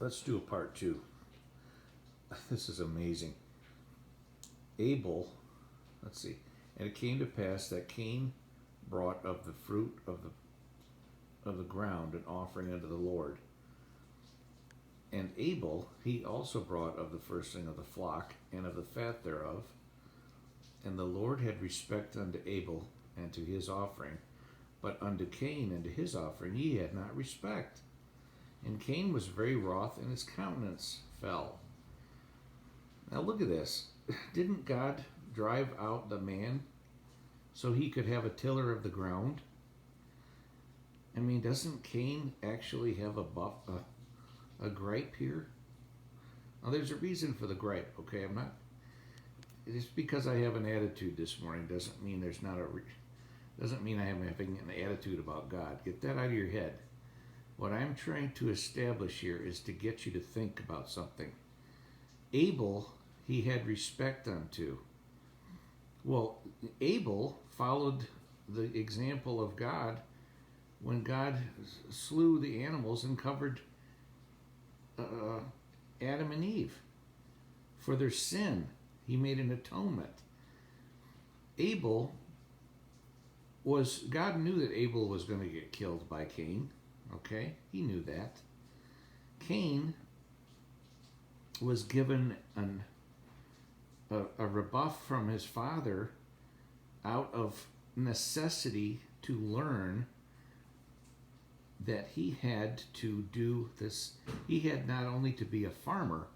Let's do a part 2. This is amazing. Abel, let's see. And it came to pass that Cain brought of the fruit of the ground an offering unto the Lord. And Abel, he also brought of the firstling of the flock and of the fat thereof. And the Lord had respect unto Abel and to his offering, but unto Cain and to his offering he had not respect. And Cain was very wroth, and his countenance fell. Now look at this. Didn't God drive out the man so he could have a tiller of the ground? I mean, doesn't Cain actually have a gripe here? Now there's a reason for the gripe, okay? Just because I have an attitude this morning doesn't mean doesn't mean I am having an attitude about God. Get that out of your head. What I'm trying to establish here is to get you to think about something. Abel, he had respect unto. Well, Abel followed the example of God when God slew the animals and covered Adam and Eve for their sin. He made an atonement. God knew that Abel was going to get killed by Cain. Okay, he knew that. Cain was given a rebuff from his father out of necessity to learn that he had to do this. He had not only to be a farmer,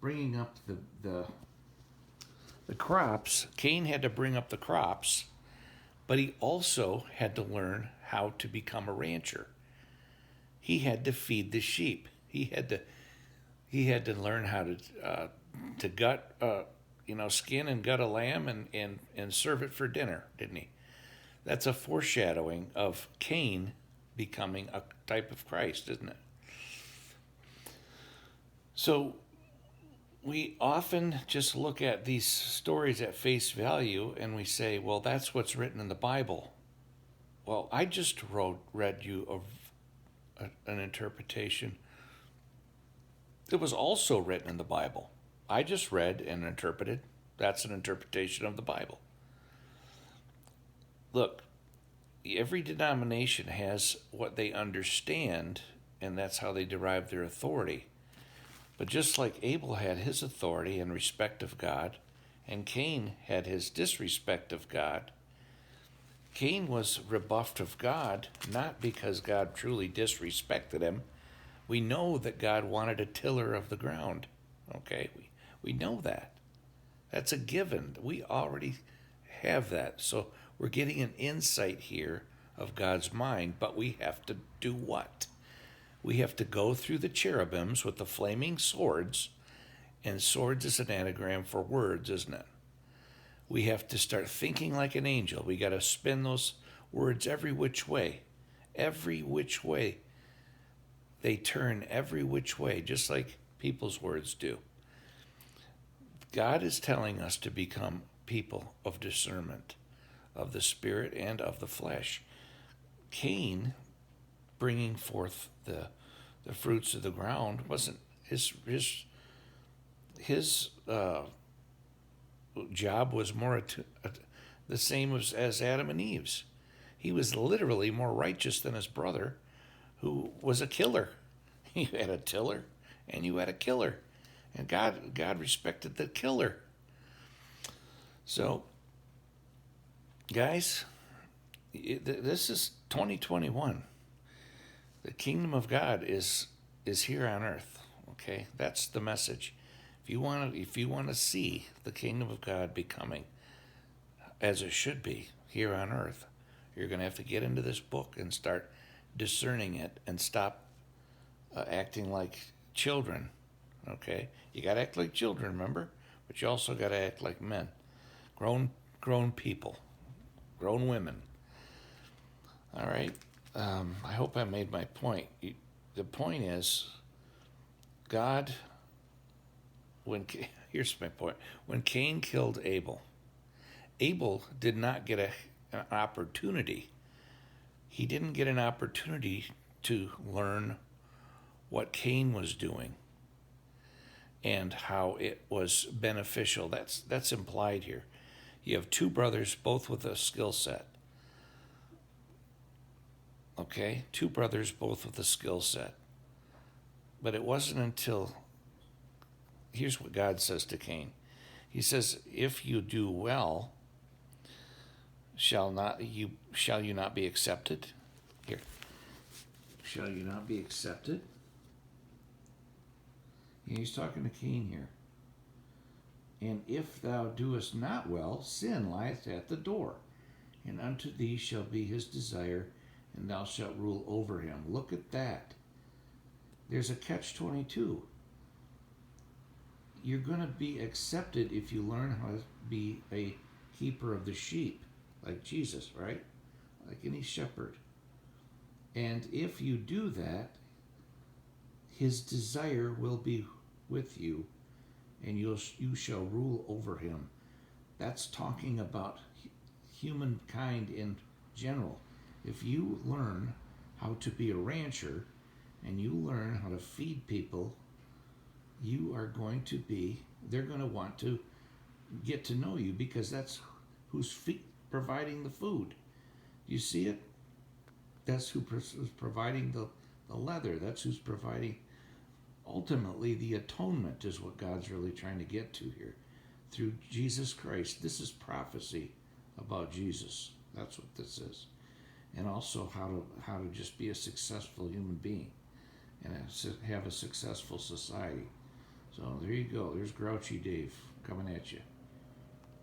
bringing up the crops. Cain had to bring up the crops, but he also had to learn how to become a rancher. He had to feed the sheep. He had to learn how to gut, skin and gut a lamb and serve it for dinner, didn't he? That's a foreshadowing of Cain becoming a type of Christ, isn't it? So we often just look at these stories at face value and we say, well, that's what's written in the Bible. Well, I just read you an interpretation that was also written in the Bible. I just read and interpreted. That's an interpretation of the Bible. Look, every denomination has what they understand, and that's how they derive their authority. But just like Abel had his authority and respect of God, and Cain had his disrespect of God, Cain was rebuffed of God, not because God truly disrespected him. We know that God wanted a tiller of the ground. Okay, we know that. That's a given. We already have that. So we're getting an insight here of God's mind, but we have to do what? We have to go through the cherubims with the flaming swords, and swords is an anagram for words, isn't it? We have to start thinking like an angel. We got to spin those words every which way. Every which way. They turn every which way, just like people's words do. God is telling us to become people of discernment, of the spirit and of the flesh. Cain, bringing forth the fruits of the ground, wasn't his job was more the same as Adam and Eve's. He was literally more righteous than his brother, who was a killer. You had a tiller and you had a killer. And God respected the killer. So, guys, this is 2021. The kingdom of God is here on earth. Okay, that's the message. If you want to see the kingdom of God becoming as it should be here on earth, you're going to have to get into this book and start discerning it and stop acting like children. Okay, you got to act like children, remember, but you also got to act like men, grown people, grown women. All right. I hope I made my point. The point is, God. Here's my point. When Cain killed Abel, Abel did not get an opportunity. He didn't get an opportunity to learn what Cain was doing and how it was beneficial. That's implied here. You have two brothers, both with a skill set. Okay? Two brothers, both with a skill set. But it wasn't until, here's what God says to Cain. He says, if you do well, shall you not be accepted? Here. Shall you not be accepted? And he's talking to Cain here. And if thou doest not well, sin lieth at the door, and unto thee shall be his desire, and thou shalt rule over him. Look at that. There's a catch-22. You're going to be accepted if you learn how to be a keeper of the sheep, like Jesus, right? Like any shepherd. And if you do that, his desire will be with you, and you shall rule over him. That's talking about humankind in general. If you learn how to be a rancher and you learn how to feed people, you are going to be, they're going to want to get to know you, because that's who's providing the food. You see it? That's who's providing the leather. That's who's providing. Ultimately, the atonement is what God's really trying to get to here. Through Jesus Christ. This is prophecy about Jesus. That's what this is. And also how to just be a successful human being and have a successful society. So there you go. There's Grouchy Dave coming at you.